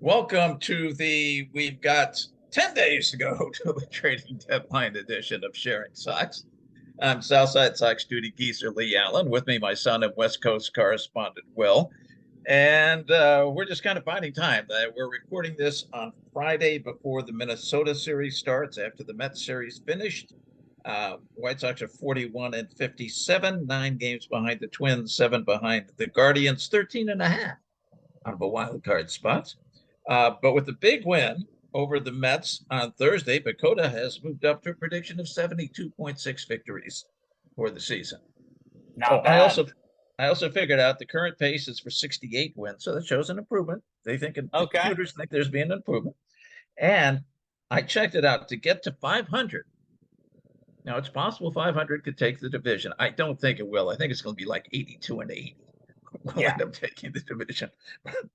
Welcome to we've got 10 days to go to the trading deadline edition of Sharing Sox. I'm Southside Sox duty geezer Leigh Allan. With me, my son and West Coast correspondent Will. And we're just kind of finding time. We're recording this on Friday before the Minnesota series starts, after the Mets series finished. White Sox are 41 and 57, 9 games behind the Twins, 7 behind the Guardians, 13 and a half out of a wild card spot. But with the big win over the Mets on Thursday, PECOTA has moved up to a prediction of 72.6 victories for the season. Not bad. I also figured out the current pace is for 68 wins, so that shows an improvement. The computers think there's been an improvement. And I checked it out to get to 500. Now, it's possible 500 could take the division. I don't think it will. I think it's going to be like 82 and 80 will end up taking the division.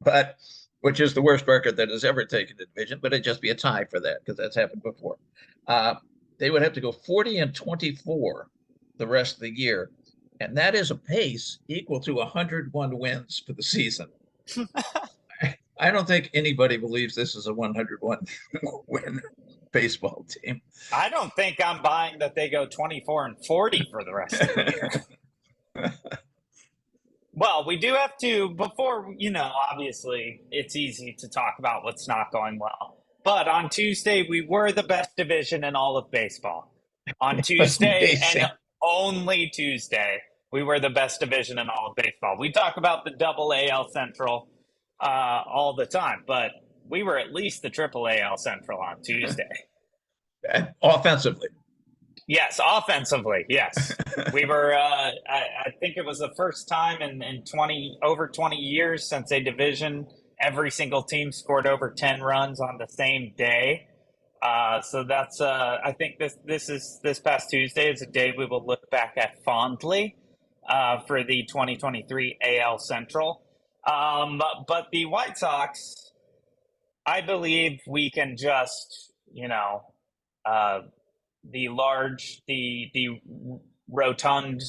But which is the worst record that has ever taken the division, but it'd just be a tie for that because that's happened before. They would have to go 40 and 24 the rest of the year. And that is a pace equal to 101 wins for the season. I don't think anybody believes this is a 101 win baseball team. I don't think I'm buying that they go 24 and 40 for the rest of the year. Well, we do have to, before, obviously it's easy to talk about what's not going well. But on Tuesday, we were the best division in all of baseball. On Tuesday and only Tuesday, we were the best division in all of baseball. We talk about the AAAL Central all the time, but we were at least the AAAL Central on Tuesday. Offensively. Yes, offensively, yes. We were, I think it was the first time in over 20 years since a division, every single team scored over 10 runs on the same day. So that's, I think this past Tuesday is a day we will look back at fondly for the 2023 AL Central. But the White Sox, I believe we can just, the rotund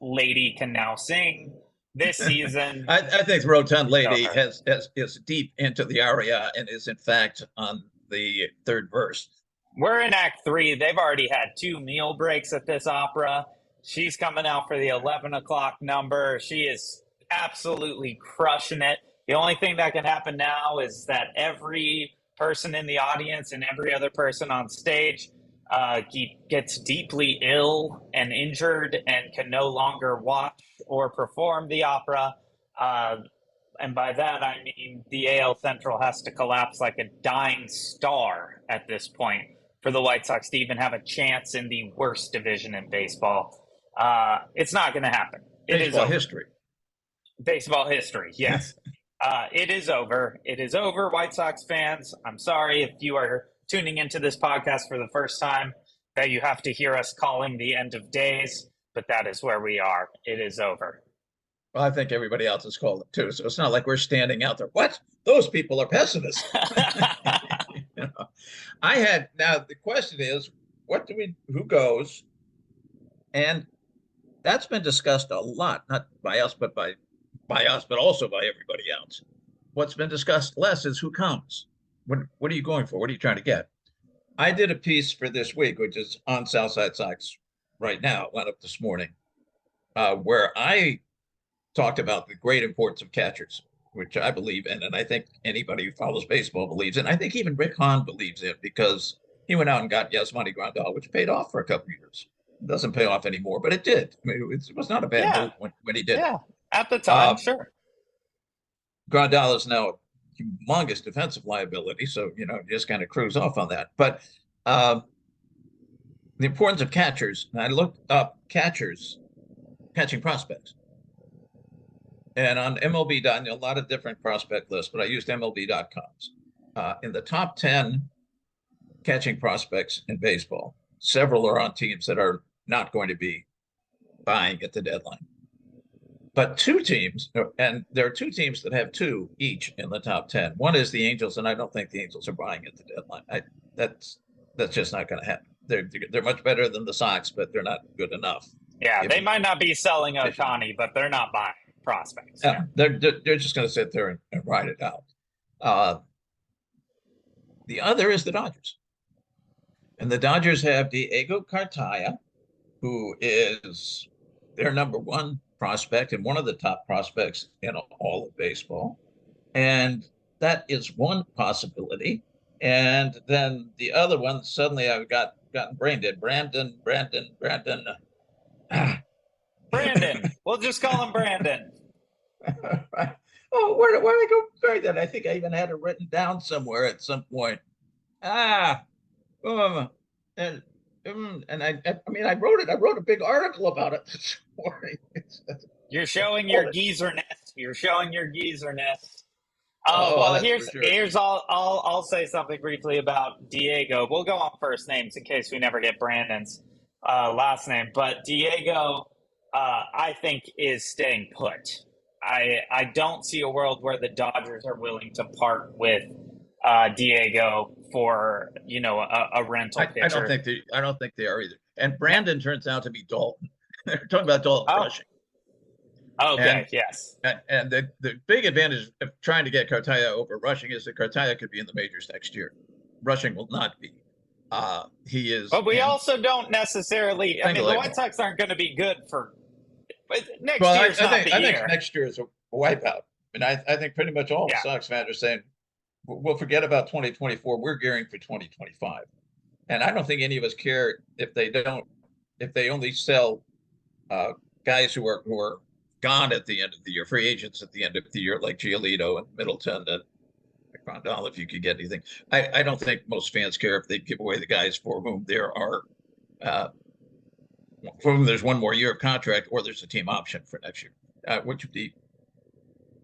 lady can now sing this season. I think the rotund lady is deep into the aria and is in fact on the third verse. We're in Act 3. They've already had 2 meal breaks at this opera. She's coming out for the 11 o'clock number. She is absolutely crushing it. The only thing that can happen now is that every person in the audience and every other person on stage gets deeply ill and injured and can no longer watch or perform the opera. And by that, I mean the AL Central has to collapse like a dying star at this point for the White Sox to even have a chance in the worst division in baseball. It's not going to happen. Baseball history. Baseball history, yes. It is over. It is over, White Sox fans. I'm sorry if you are tuning into this podcast for the first time that you have to hear us calling the end of days, but that is where we are. It is over. Well, I think everybody else has called it too, so it's not like we're standing out there. What? Those people are pessimists. Now the question is, who goes? And that's been discussed a lot, not by us, but by us, but also by everybody else. What's been discussed less is who comes. What are you going for? What are you trying to get? I did a piece for this week, which is on Southside Sox right now, went up this morning, where I talked about the great importance of catchers, which I believe in, and I think anybody who follows baseball believes in. I think even Rick Hahn believes in, because he went out and got Yasmani Grandal, which paid off for a couple of years. It doesn't pay off anymore, but it did. I mean, it was not a bad move when he did it. Yeah, at the time, sure. Grandal is now humongous defensive liability, so just kind of cruise off on that. But the importance of catchers, and I looked up catching prospects, and on MLB.com, a lot of different prospect lists, but I used MLB.com's. In the top 10 catching prospects in baseball, several are on teams that are not going to be buying at the deadline. But 2 teams, and there are 2 teams that have 2 each in the top 10. One is the Angels, and I don't think the Angels are buying at the deadline. That's just not going to happen. They're much better than the Sox, but they're not good enough. Yeah, they might not be selling Ohtani, but they're not buying prospects. Yeah, they're just going to sit there and ride it out. The other is the Dodgers. And the Dodgers have Diego Cartaya, who is their number one prospect and one of the top prospects in all of baseball. And that is one possibility. And then the other one, suddenly I've gotten brain dead. Brandon. Brandon. We'll just call him Brandon. Oh, where did I go bury that? I think I even had it written down somewhere at some point. Ah, and I mean, I wrote it. I wrote a big article about it this morning. You're showing your geezerness. You're showing your geezerness. Oh, Well, that's here's for sure. here's all. I'll say something briefly about Diego. We'll go on first names in case we never get Brandon's last name. But Diego, I think, is staying put. I don't see a world where the Dodgers are willing to part with Diego for a rental pitcher. I don't think they are either. And Brandon turns out to be Dalton. They're talking about Dalton rushing. Okay, yes. And the big advantage of trying to get Cartaya over rushing is that Cartaya could be in the majors next year. Rushing will not be. He is. But we also don't necessarily. I mean, the White Sox aren't going to be good for next year's not the year. I think next year is a wipeout. And I think pretty much all the Sox fans are saying, we'll forget about 2024. We're gearing for 2025. And I don't think any of us care if they only sell guys who are gone at the end of the year, free agents at the end of the year, like Giolito and Middleton and Grandal, if you could get anything. I don't think most fans care if they give away the guys for whom there's one more year of contract or there's a team option for next year, which would be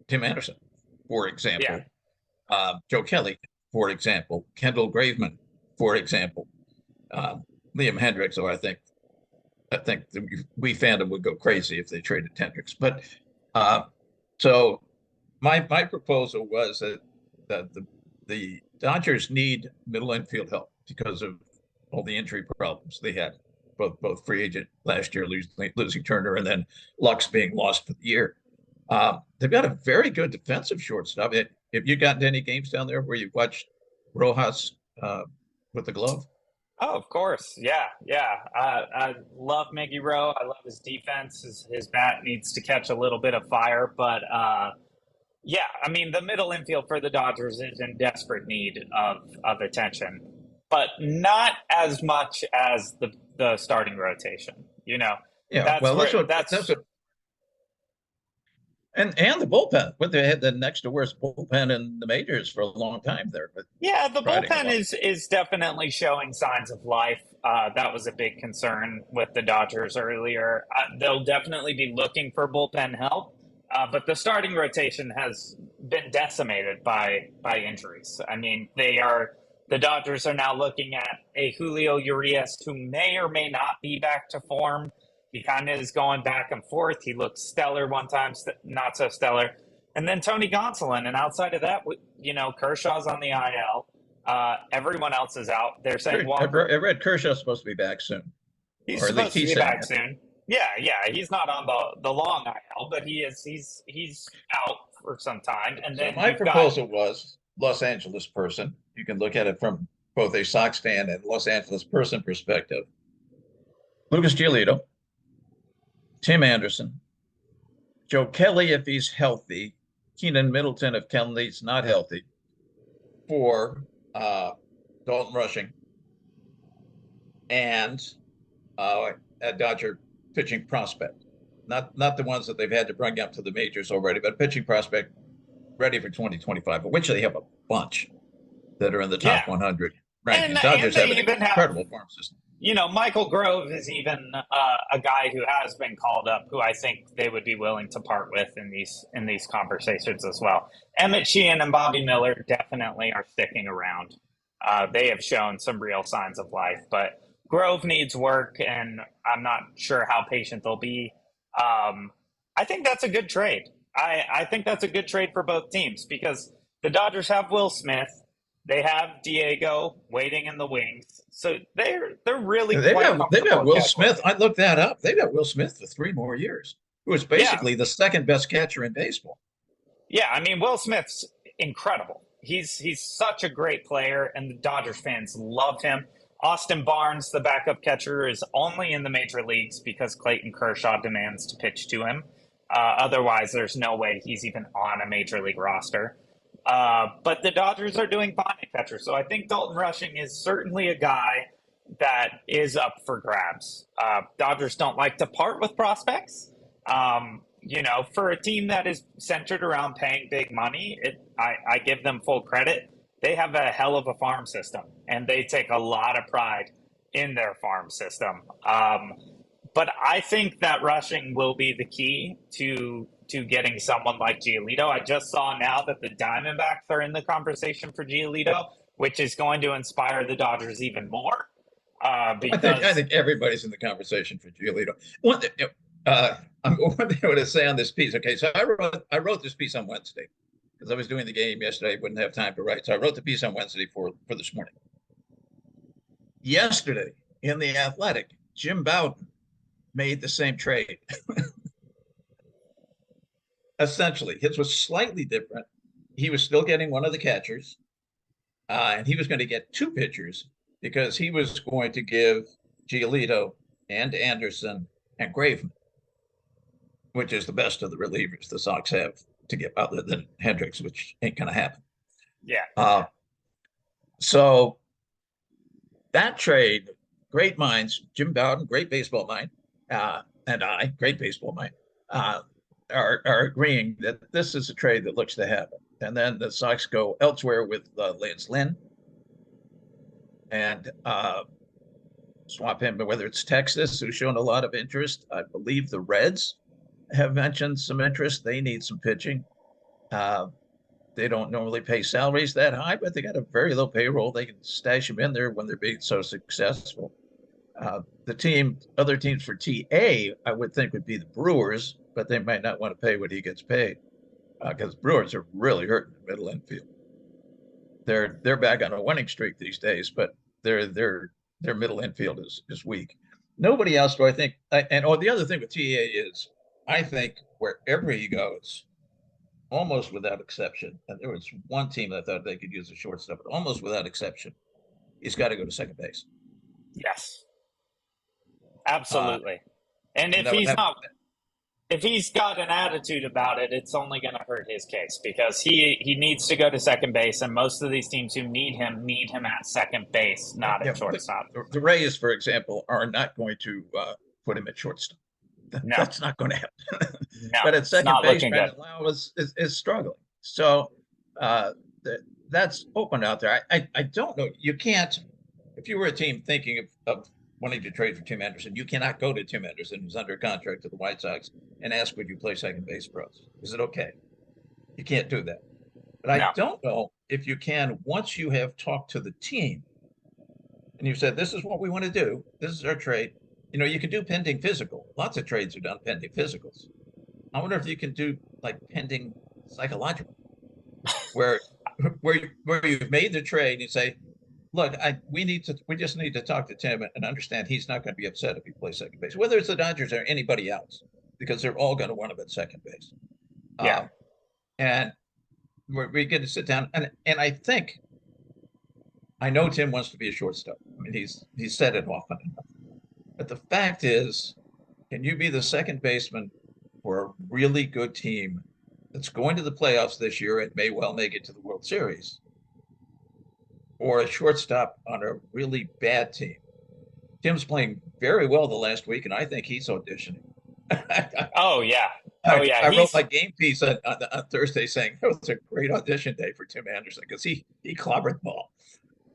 Tim Anderson, for example, Joe Kelly, for example, Kendall Graveman, for example, Liam Hendricks, or I think we fandom would go crazy if they traded Hendricks. But so my proposal was that the Dodgers need middle infield help because of all the injury problems they had, both free agent last year losing Turner and then Lux being lost for the year. They've got a very good defensive shortstop. Have you gotten to any games down there where you've watched Rojas with the glove? Oh, of course. Yeah. I love Miggy Rowe. I love his defense. His bat needs to catch a little bit of fire. But, I mean, the middle infield for the Dodgers is in desperate need of attention, but not as much as the starting rotation, Yeah, that's what. And the bullpen, they had the next to worst bullpen in the majors for a long time there. But yeah, the bullpen is definitely showing signs of life. That was a big concern with the Dodgers earlier. They'll definitely be looking for bullpen help, but the starting rotation has been decimated by injuries. I mean, the Dodgers are now looking at a Julio Urias who may or may not be back to form. He kind of is going back and forth. He looked stellar one time, not so stellar. And then Tony Gonsolin. And outside of that, Kershaw's on the IL. Everyone else is out. They're saying Walker. I read Kershaw's supposed to be back soon. He's supposed to be back soon. Yeah. He's not on the long IL, but he's out for some time. And then my proposal was Los Angeles person. You can look at it from both a Sox fan and Los Angeles person perspective. Lucas Giolito, Tim Anderson, Joe Kelly if he's healthy, Keenan Middleton if Kelly's not healthy, for Dalton rushing, and a Dodger pitching prospect. Not the ones that they've had to bring up to the majors already, but pitching prospect ready for 2025, of which they have a bunch that are in the top 100 ranking. Dodgers have an incredible farm system. Michael Grove is even a guy who has been called up, who I think they would be willing to part with in these conversations as well. Emmett Sheehan and Bobby Miller definitely are sticking around. They have shown some real signs of life, but Grove needs work, and I'm not sure how patient they'll be. I think that's a good trade. I think that's a good trade for both teams because the Dodgers have Will Smith. They have Diego waiting in the wings. So they're really they've got Will Smith. I looked that up. They've got Will Smith for 3 more years, who is basically the second best catcher in baseball. Yeah, I mean, Will Smith's incredible. He's such a great player, and the Dodgers fans love him. Austin Barnes, the backup catcher, is only in the major leagues because Clayton Kershaw demands to pitch to him. Otherwise, there's no way he's even on a major league roster. But the Dodgers are doing fine at catcher, so I think Dalton Rushing is certainly a guy that is up for grabs. Dodgers don't like to part with prospects. For a team that is centered around paying big money, I give them full credit. They have a hell of a farm system, and they take a lot of pride in their farm system. But I think that Rushing will be the key to getting someone like Giolito. I just saw now that the Diamondbacks are in the conversation for Giolito, which is going to inspire the Dodgers even more. Because I think everybody's in the conversation for Giolito. One thing I want to say on this piece. Okay, so I wrote this piece on Wednesday because I was doing the game yesterday. I wouldn't have time to write, so I wrote the piece on Wednesday for this morning. Yesterday in the Athletic, Jim Bowden made the same trade. Essentially, his was slightly different. He was still getting one of the catchers, and he was going to get two pitchers because he was going to give Giolito and Anderson and Graveman, which is the best of the relievers the Sox have to get, other than Hendricks, which ain't going to happen. Yeah. So that trade, great minds, Jim Bowden, great baseball mind, and I, great baseball mind, are agreeing that this is a trade that looks to happen. And then the Sox go elsewhere with Lance Lynn and swap him, whether it's Texas, who's shown a lot of interest. I believe the Reds have mentioned some interest. They need some pitching. They don't normally pay salaries that high, but they got a very low payroll. They can stash them in there when they're being so successful. Other teams for TA, I would think would be the Brewers, but they might not want to pay what he gets paid because Brewers are really hurting the middle infield. They're back on a winning streak these days, but their middle infield is weak. Nobody else do I think. The other thing with TA is, I think wherever he goes, almost without exception, and there was one team that thought they could use a shortstop, but almost without exception, he's got to go to second base. Yes, absolutely. And if he's got an attitude about it, it's only going to hurt his case because he needs to go to second base, and most of these teams who need him at second base, not at shortstop. The Rays, for example, are not going to put him at shortstop. No. That's not going to happen. No, but at second base, Brandon Lau is struggling. So that's open out there. I don't know. You can't, if you were a team thinking of wanting to trade for Tim Anderson, you cannot go to Tim Anderson, who's under contract to the White Sox, and ask, would you play second base for us? Is it okay? You can't do that. But I don't know if you can, once you have talked to the team and you've said, this is what we want to do, this is our trade. You can do pending physical. Lots of trades are done pending physicals. I wonder if you can do like pending psychological, where you've made the trade and you say, look, we just need to talk to Tim and understand he's not going to be upset if he plays second base, whether it's the Dodgers or anybody else, because they're all going to want him at second base. Yeah. And we get to sit down and I know Tim wants to be a shortstop. I mean, he's said it often enough. But the fact is, can you be the second baseman for a really good team that's going to the playoffs this year and may well make it to the World Series, or a shortstop on a really bad team? Tim's playing very well the last week, and I think he's auditioning. Oh, yeah. I wrote my game piece on Thursday saying it was a great audition day for Tim Anderson because he clobbered the ball.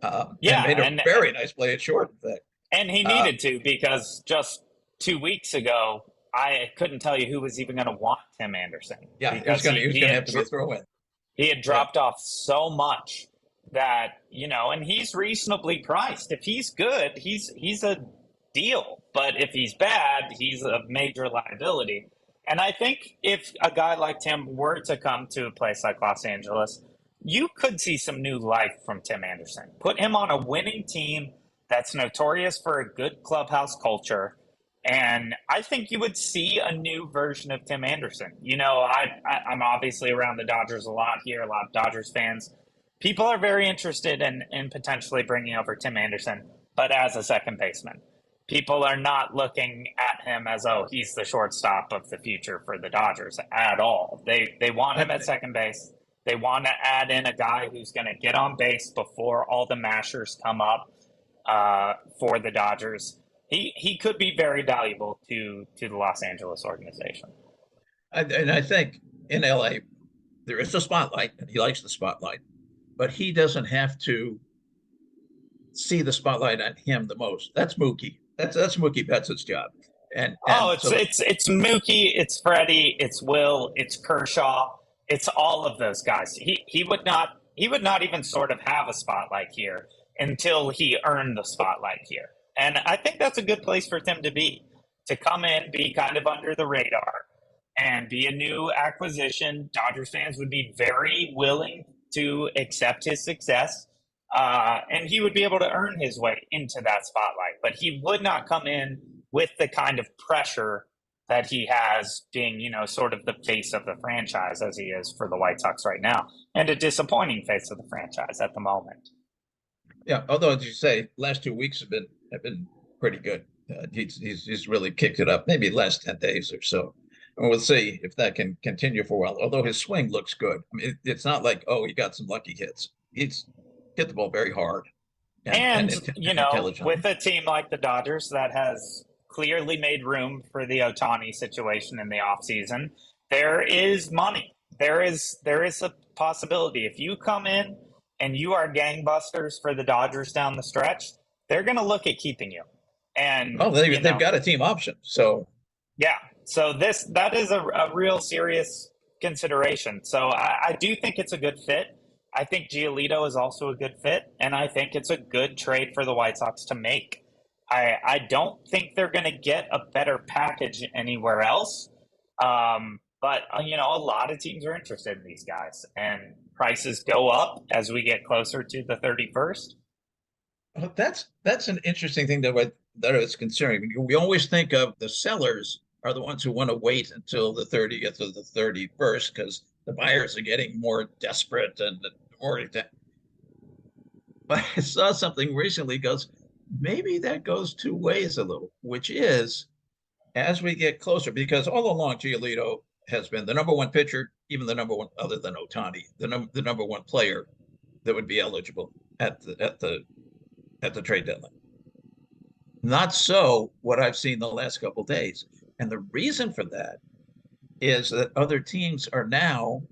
And made a very nice play at short, in fact. And he needed to, because just 2 weeks ago, I couldn't tell you who was even going to want Tim Anderson. Yeah, he was going to have to be a throw-in. He had dropped off so much that, and he's reasonably priced. If he's good, he's a deal. But if he's bad, he's a major liability. And I think if a guy like Tim were to come to a place like Los Angeles, you could see some new life from Tim Anderson. Put him on a winning team that's notorious for a good clubhouse culture. And I think you would see a new version of Tim Anderson. I'm obviously around the Dodgers a lot here, a lot of Dodgers fans. people are very interested in potentially bringing over Tim Anderson, but as a second baseman. People are not looking at him as, oh, he's the shortstop of the future for the Dodgers at all. They want him at second base. They want to add in a guy who's going to get on base before all the mashers come up for the Dodgers. He could be very valuable to the Los Angeles organization. And I think in LA, there is a spotlight, and he likes the spotlight, but he doesn't have to see the spotlight on him the most. That's Mookie. That's Mookie Betts' job. And it's Mookie, it's Freddie, it's Will, it's Kershaw, it's all of those guys. He would not even sort of have a spotlight here until he earned the spotlight here. And I think that's a good place for Tim to come in, be kind of under the radar, and be a new acquisition. Dodgers fans would be very willing to accept his success. And he would be able to earn his way into that spotlight, but he would not come in with the kind of pressure that he has being, sort of the face of the franchise as he is for the White Sox right now, and a disappointing face of the franchise at the moment. Yeah, although as you say, last 2 weeks have been pretty good. He's really kicked it up. Maybe the last 10 days or so. And we'll see if that can continue for a while. Although his swing looks good. I mean, it's not like, oh, he got some lucky hits. He's hit the ball very hard. And with a team like the Dodgers that has clearly made room for the Ohtani situation in the offseason, there is money. There is a possibility. If you come in and you are gangbusters for the Dodgers down the stretch, they're going to look at keeping you. And they've got a team option. So yeah, so that is a real serious consideration. So I do think it's a good fit. I think Giolito is also a good fit, and I think it's a good trade for the White Sox to make. I don't think they're going to get a better package anywhere else, but a lot of teams are interested in these guys, and prices go up as we get closer to the 31st. Well, that's an interesting thing that is concerning. We always think of the sellers are the ones who want to wait until the 30th or the 31st because the buyers are getting more desperate and more. But I saw something recently goes, maybe that goes two ways a little, which is as we get closer, because all along Giolito has been the number one pitcher, even the number one other than Ohtani, the number one player that would be eligible at the trade deadline. Not so what I've seen the last couple of days. And the reason for that is that other teams are now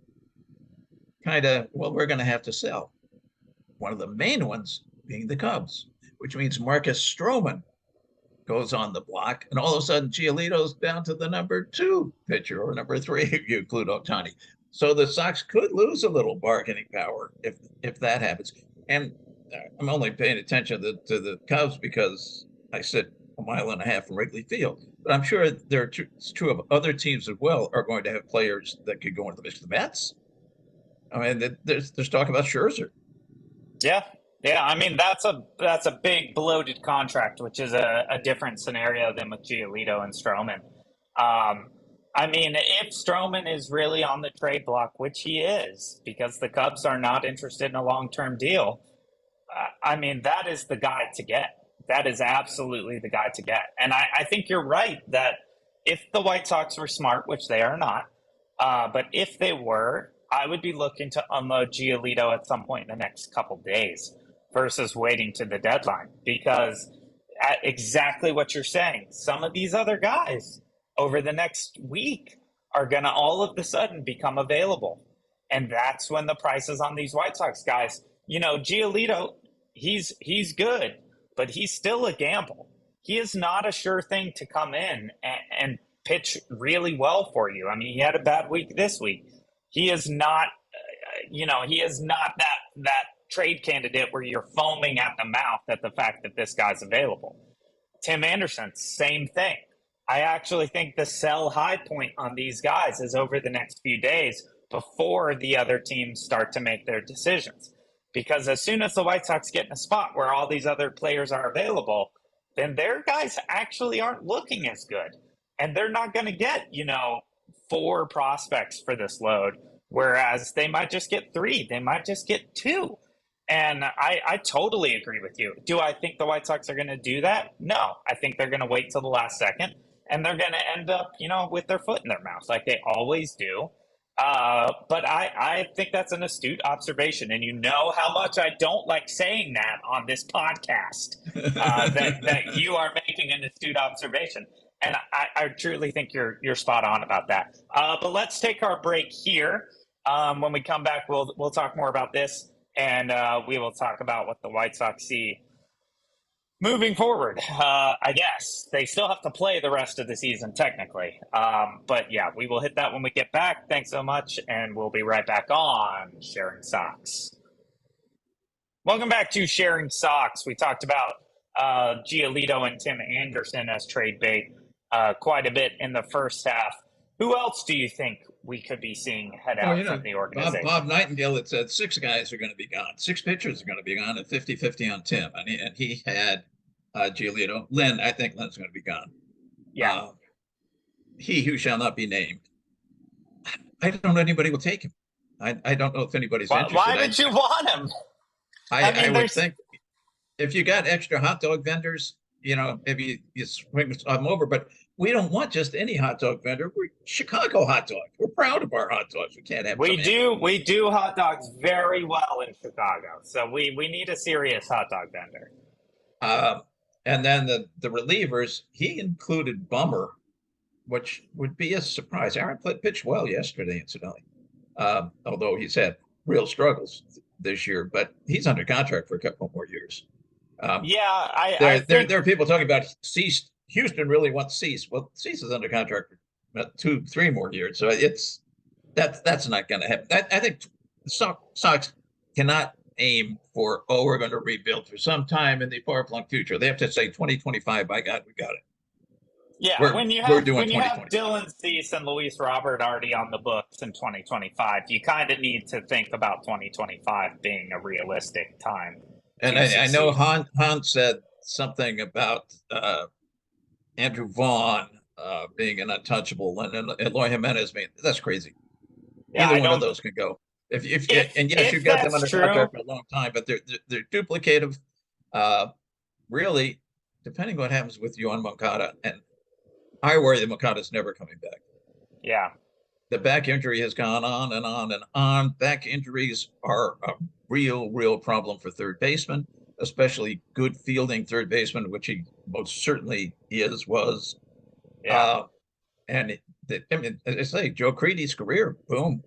kind of, we're going to have to sell. One of the main ones being the Cubs, which means Marcus Stroman goes on the block, and all of a sudden Giolito's down to the number 2 pitcher or number 3 if you include Ohtani. So the Sox could lose a little bargaining power if that happens. And I'm only paying attention to the Cubs because I sit a mile and a half from Wrigley Field. But I'm sure it's true of other teams as well are going to have players that could go into the Mets. I mean, there's talk about Scherzer. Yeah. I mean, that's a big bloated contract, which is a different scenario than with Giolito and Stroman. I mean, if Stroman is really on the trade block, which he is, because the Cubs are not interested in a long-term deal, I mean, that is the guy to get. That is absolutely the guy to get. And I think you're right that if the White Sox were smart, which they are not, but if they were, I would be looking to unload Giolito at some point in the next couple days versus waiting to the deadline, because exactly what you're saying, some of these other guys over the next week are going to all of a sudden become available. And that's when the prices on these White Sox guys, Giolito, he's good, but he's still a gamble. He is not a sure thing to come in and pitch really well for you. I mean, he had a bad week this week. He is not, he is not that trade candidate where you're foaming at the mouth at the fact that this guy's available. Tim Anderson, same thing. I actually think the sell high point on these guys is over the next few days before the other teams start to make their decisions. Because as soon as the White Sox get in a spot where all these other players are available, then their guys actually aren't looking as good. And they're not going to get, 4 prospects for this load whereas they might just get 3, they might just get 2. And I totally agree with you. Do I think the White Sox are going to do that? No. I think they're going to wait till the last second, and they're going to end up, with their foot in their mouth like they always do. But I think that's an astute observation. And you know how much I don't like saying that on this podcast, that you are making an astute observation. And I truly think you're spot on about that. But let's take our break here. When we come back, we'll talk more about this. And we will talk about what the White Sox see moving forward. I guess they still have to play the rest of the season technically. But yeah, we will hit that when we get back. Thanks so much. And we'll be right back on Sharing Sox. Welcome back to Sharing Sox. We talked about Giolito and Tim Anderson as trade bait quite a bit in the first half. Who else do you think we could be seeing head out from the organization? Bob Nightingale had said 6 guys are going to be gone. 6 pitchers are going to be gone at 50-50 on Tim. And he had Giolito. Lynn, I think Lynn's going to be gone. Yeah. He who shall not be named. I don't know anybody will take him. I don't know if anybody's interested. Why did you want him? I would think if you got extra hot dog vendors, maybe you swing them over, but we don't want just any hot dog vendor. We're Chicago hot dog. We're proud of our hot dogs. We can't have. We do hot dogs very well in Chicago, so we need a serious hot dog vendor. And then the relievers, he included Bummer, which would be a surprise. Aaron pitched well yesterday, incidentally, although he's had real struggles this year. But he's under contract for a couple more years. There are people talking about Cease. Houston really wants Cease. Well, Cease is under contract for about 2-3 more years, so that's not going to happen. I think the Sox cannot aim for we're going to rebuild for some time in the far-flung future. They have to say 2025. By God, we got it. Yeah, when you have Dylan Cease and Luis Robert already on the books in 2025, you kind of need to think about 2025 being a realistic time. And I know Han said something about Andrew Vaughn being an untouchable, and Eloy Jimenez. That's crazy. Yeah, Either one of those can go. If you've got them under contract for a long time, but they're duplicative. Really, depending on what happens with Yoan Moncada, and I worry that Moncada's never coming back. Yeah, the back injury has gone on and on and on. Back injuries are a real problem for third baseman, especially good fielding third baseman, which he most certainly was. Yeah. And as I say, Joe Creedy's career, boom,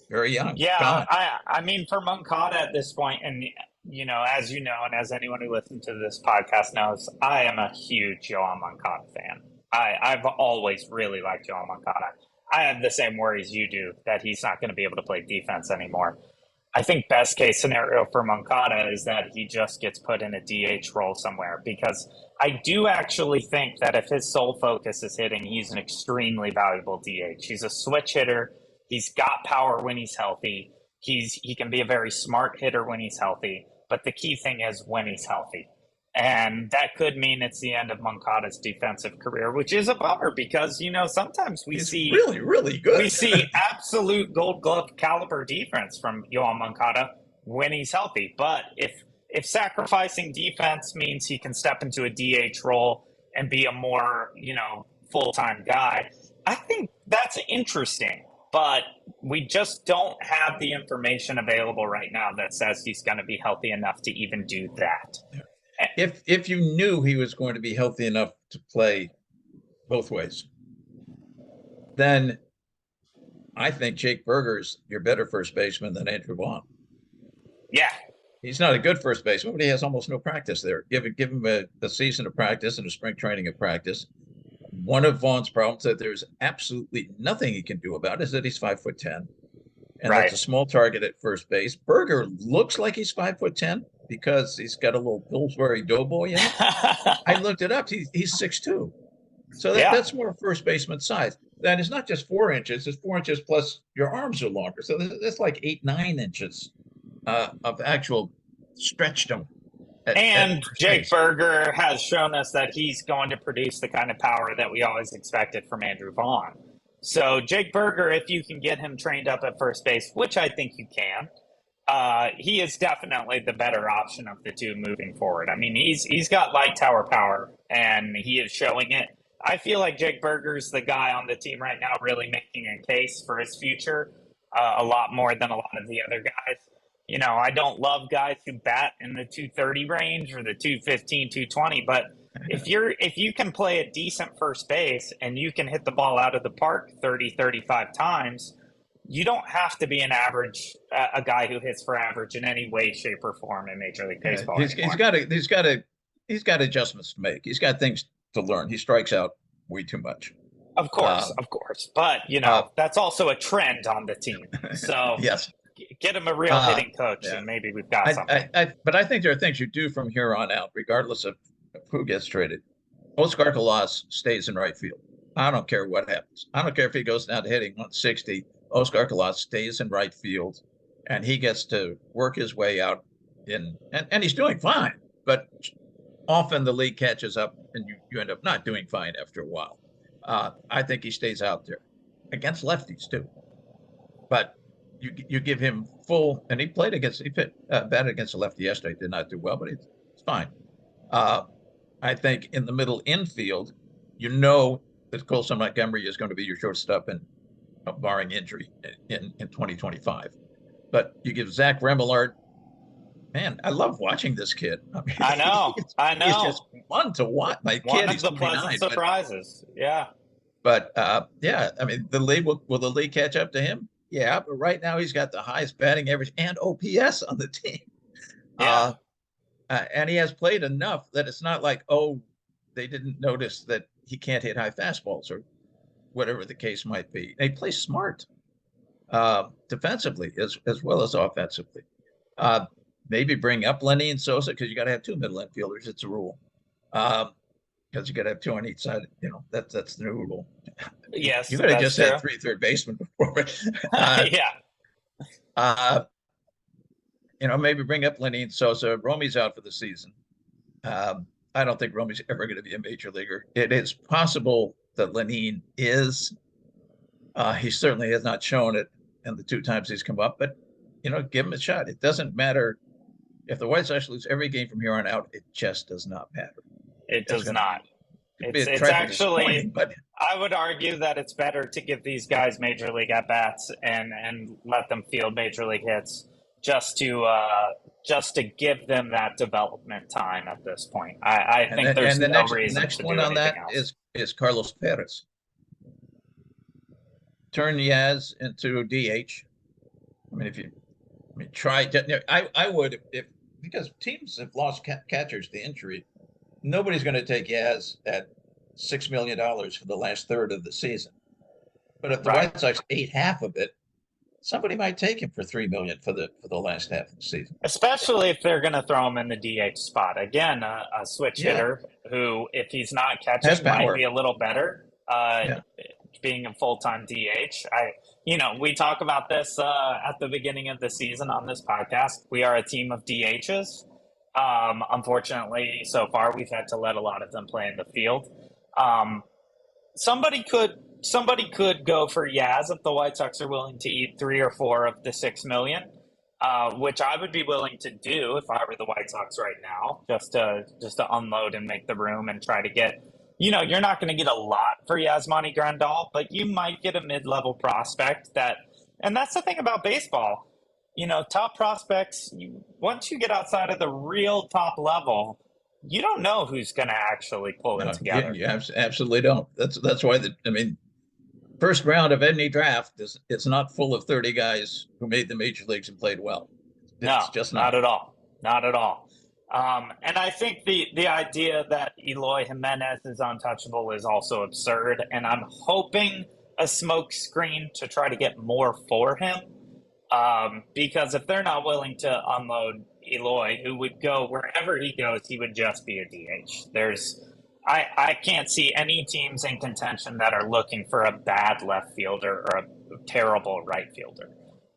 very young. Yeah, gone. I mean, for Moncada at this point, and as you know, and as anyone who listens to this podcast knows, I am a huge Yoan Moncada fan. I've always really liked Yoan Moncada. I have the same worries you do that he's not going to be able to play defense anymore. I think best case scenario for Moncada is that he just gets put in a DH role somewhere, because I do actually think that if his sole focus is hitting, he's an extremely valuable DH. He's a switch hitter. He's got power when he's healthy. He can be a very smart hitter when he's healthy. But the key thing is when he's healthy. And that could mean it's the end of Moncada's defensive career, which is a bummer because, sometimes we see really good. We see absolute Gold Glove caliber defense from Yoan Moncada when he's healthy. But if sacrificing defense means he can step into a DH role and be a more, full-time guy, I think that's interesting. But we just don't have the information available right now that says he's going to be healthy enough to even do that. If you knew he was going to be healthy enough to play both ways, then I think Jake Berger's your better first baseman than Andrew Vaughn. Yeah. He's not a good first baseman, but he has almost no practice there. Give him a season of practice and a spring training of practice. One of Vaughn's problems that there's absolutely nothing he can do about is that he's 5'10", and right. That's a small target at first base. Berger looks like he's 5'10" because he's got a little Pillsbury Doughboy in it. I looked it up. He's 6'2", so that's more first baseman size. That is not just 4 inches; it's 4 inches plus your arms are longer. So that's like 8-9 inches of actual stretchdom. And Jake Berger has shown us that he's going to produce the kind of power that we always expected from Andrew Vaughn. So Jake Berger, if you can get him trained up at first base, which I think you can, he is definitely the better option of the two moving forward. I mean, he's got light tower power, and he is showing it. I feel like Jake Berger's the guy on the team right now really making a case for his future a lot more than a lot of the other guys. You know, I don't love guys who bat in the 230 range or the 215, 220, but if you can play a decent first base and you can hit the ball out of the park 30, 35 times, you don't have to be a guy who hits for average in any way, shape, or form in Major League Baseball. He's got adjustments to make. He's got things to learn. He strikes out way too much. Of course. But that's also a trend on the team. So yes, get him a real hitting coach, and maybe we've got something. But I think there are things you do from here on out, regardless of who gets traded. Oscar Colas stays in right field. I don't care what happens. I don't care if he goes down to hitting 160. Oscar Colas stays in right field, and he gets to work his way out and he's doing fine. But often the league catches up, and you end up not doing fine after a while. I think he stays out there against lefties too. But you give him full, and he batted against a lefty yesterday. Did not do well, but it's fine. I think in the middle infield, that Colson Montgomery is going to be your shortstop and barring injury in 2025. But you give Zach Remillard, man, I love watching this kid. I mean, I know. He's just fun to watch. One of the pleasant surprises. Yeah. But I mean, will the league catch up to him? Yeah, but right now he's got the highest batting average and OPS on the team. Yeah. And he has played enough that it's not like, they didn't notice that he can't hit high fastballs or whatever the case might be. He plays smart defensively as well as offensively. Maybe bring up Lenny and Sosa, because you got to have two middle infielders. It's a rule. Because you got to have two on each side. That's the new rule. Yes, you could have just had three third basemen before. Yeah. Maybe bring up Lenny and Sosa. Romy's out for the season. I don't think Romy's ever going to be a major leaguer. It is possible that Lenine is. He certainly has not shown it in the two times he's come up, but give him a shot. It doesn't matter if the White Sox lose every game from here on out. It just does not matter. It does not. It's actually, but I would argue that it's better to give these guys major league at bats and let them field major league hits just to give them that development time at this point. I think there's no reason. The next one on that is Carlos Perez. Turn Yaz into DH. I mean, try. I would because teams have lost catchers to injury. Nobody's going to take Yaz at $6 million for the last third of the season. But if the White Sox ate half of it, somebody might take him for $3 million for the last half of the season. Especially if they're going to throw him in the DH spot again, a switch hitter who, if he's not catching, might be a little better. Being a full-time DH, we talk about this at the beginning of the season on this podcast. We are a team of DHs. Unfortunately, so far we've had to let a lot of them play in the field. Somebody could go for Yaz if the White Sox are willing to eat 3 or 4 of the $6 million, which I would be willing to do if I were the White Sox right now, just to unload and make the room and try to get. You're not going to get a lot for Yasmani Grandal, but you might get a mid-level prospect and that's the thing about baseball. Top prospects, once you get outside of the real top level, you don't know who's going to actually pull it together. You absolutely don't. That's why first round of any draft it's not full of 30 guys who made the major leagues and played well. It's just not at all. Not at all. And I think the idea that Eloy Jimenez is untouchable is also absurd. And I'm hoping a smoke screen to try to get more for him. Because if they're not willing to unload Eloy, who would go wherever he goes, he would just be a DH. I can't see any teams in contention that are looking for a bad left fielder or a terrible right fielder.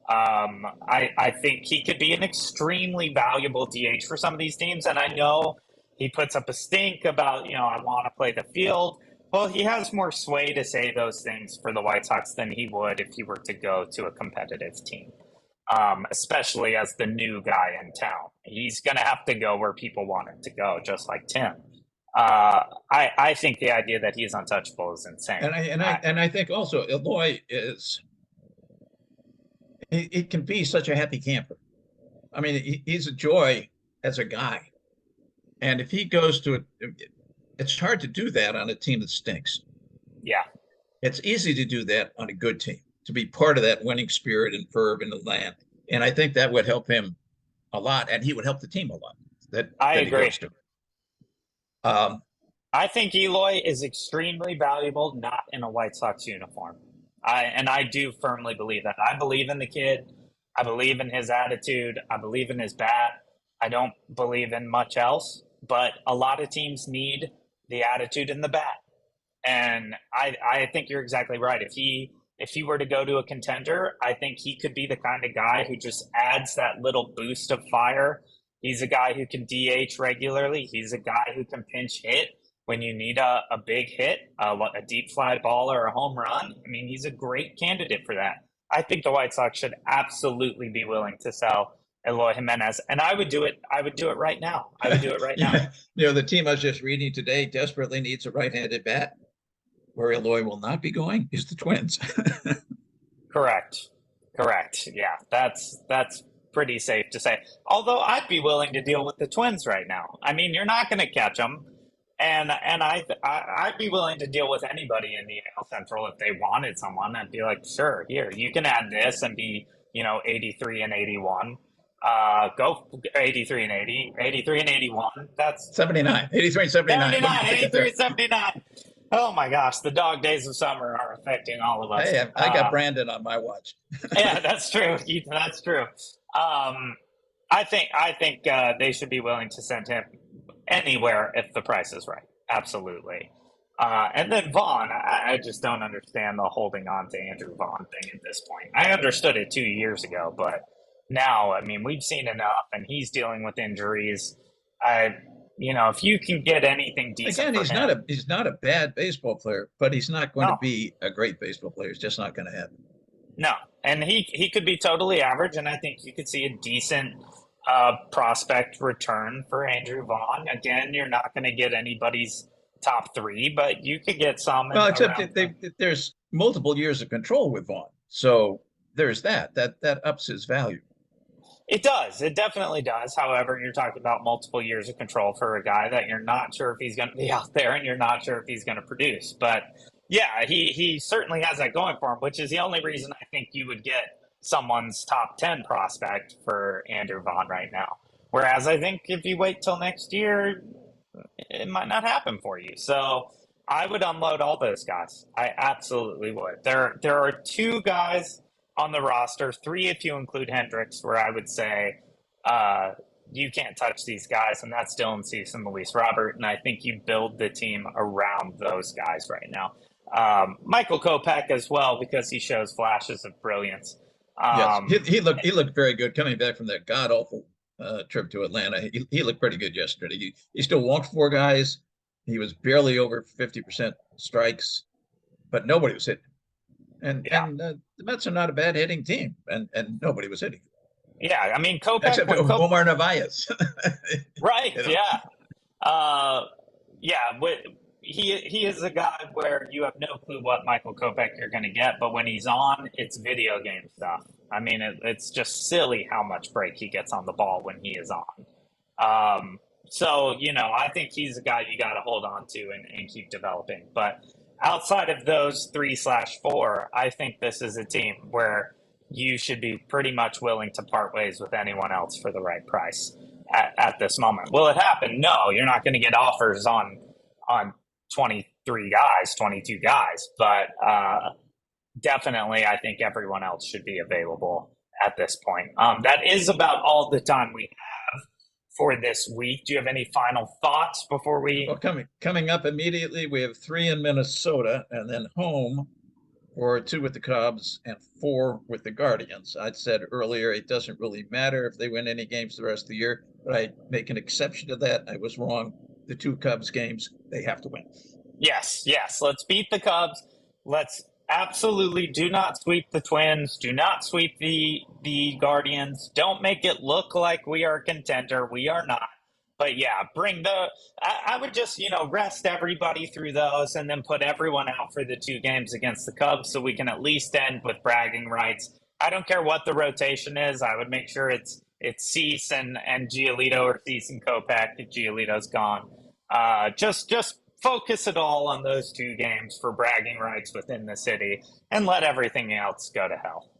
I think he could be an extremely valuable DH for some of these teams. And I know he puts up a stink about, I want to play the field. Well, he has more sway to say those things for the White Sox than he would if he were to go to a competitive team, especially as the new guy in town. He's going to have to go where people want him to go, just like Tim. I think the idea that he's untouchable is insane. And I think also Eloy he can be such a happy camper. I mean, he's a joy as a guy, and if he goes to it's hard to do that on a team that stinks. Yeah, it's easy to do that on a good team, to be part of that winning spirit and verve in the land. And I think that would help him a lot, and he would help the team a lot. I agree. He goes to. I think Eloy is extremely valuable not in a White Sox uniform. I do firmly believe that. I believe in the kid. I believe in his attitude. I believe in his bat. I don't believe in much else, but a lot of teams need the attitude in the bat. And I think you're exactly right. If he were to go to a contender, I think he could be the kind of guy who just adds that little boost of fire. He's a guy who can DH regularly. He's a guy who can pinch hit when you need a big hit, a deep fly ball or a home run. I mean, he's a great candidate for that. I think the White Sox should absolutely be willing to sell Eloy Jimenez, and I would do it. I would do it right now. I would do it right now. The team I was just reading today desperately needs a right-handed bat. Where Eloy will not be going is the Twins. Correct. Yeah, that's pretty safe to say. Although I'd be willing to deal with the Twins right now. I mean, you're not going to catch them, and I'd be willing to deal with anybody in the AAL Central if they wanted someone. I'd be like, sure, here you can add this and be 83 and 81. Go 83 and 80, 83 and 81. That's 79, 83 and 79. 83 and 79. Oh my gosh, the dog days of summer are affecting all of us. Hey, I got Brandon on my watch. Yeah, that's true. That's true. I think they should be willing to send him anywhere if the price is right. Absolutely. And then Vaughn, I just don't understand the holding on to Andrew Vaughn thing at this point. I understood it 2 years ago, but now, I mean, we've seen enough, and he's dealing with injuries. If you can get anything decent, again, he's not a bad baseball player, but he's not going to be a great baseball player. It's just not going to happen. No, and he could be totally average, and I think you could see a decent prospect return for Andrew Vaughn. Again, you're not going to get anybody's top three, but you could get some. Well, except there's multiple years of control with Vaughn, so there's that ups his value. It does. It definitely does. However, you're talking about multiple years of control for a guy that you're not sure if he's going to be out there and you're not sure if he's going to produce. But yeah, he certainly has that going for him, which is the only reason I think you would get someone's top 10 prospect for Andrew Vaughn right now. Whereas I think if you wait till next year, it might not happen for you. So I would unload all those guys. I absolutely would. There are two guys on the roster, three if you include Hendricks, where I would say you can't touch these guys, and that's Dylan Cease and Luis Robert, and I think you build the team around those guys right now. Michael Kopech as well, because he shows flashes of brilliance. Yes, he looked very good coming back from that god-awful trip to Atlanta. He looked pretty good yesterday. He still walked four guys. He was barely over 50% strikes, but nobody was hitting. And the Mets are not a bad hitting team, and nobody was hitting. Yeah, I mean, Kopech... Except Omar Narvaez. Right, he is a guy where you have no clue what Michael Kopech you're going to get, but when he's on, it's video game stuff. I mean, it's just silly how much break he gets on the ball when he is on. So, I think he's a guy you got to hold on to and keep developing. But outside of those 3/4, I think this is a team where you should be pretty much willing to part ways with anyone else for the right price at this moment. Will it happen? No, you're not going to get offers on 23 guys, 22 guys, but definitely I think everyone else should be available at this point. That is about all the time we have for this week. Do you have any final thoughts before we... Well, coming up immediately, we have 3 in Minnesota, and then home for 2 with the Cubs and 4 with the Guardians. I'd said earlier it doesn't really matter if they win any games the rest of the year, but I make an exception to that. I was wrong. The 2 Cubs games, they have to win. Yes, yes. Let's beat the Cubs. Let's absolutely do not sweep the Twins. Do not sweep the Guardians. Don't make it look like we are a contender. We are not. But yeah, bring the. I would just rest everybody through those, and then put everyone out for the 2 games against the Cubs, so we can at least end with bragging rights. I don't care what the rotation is. I would make sure it's Cease and Giolito, or Cease and Kopech. Giolito's gone. Just focus it all on those 2 games for bragging rights within the city, and let everything else go to hell.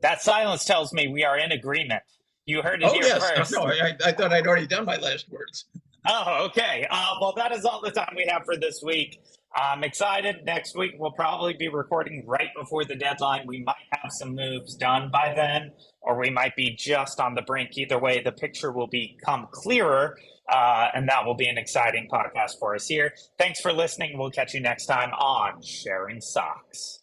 That silence tells me we are in agreement. You heard it Oh, here yes. first. No, I thought I'd already done my last words. Oh, okay. Well, that is all the time we have for this week. I'm excited. Next week, we'll probably be recording right before the deadline. We might have some moves done by then, or we might be just on the brink. Either way, the picture will become clearer, and that will be an exciting podcast for us here. Thanks for listening. We'll catch you next time on Sharing Sox.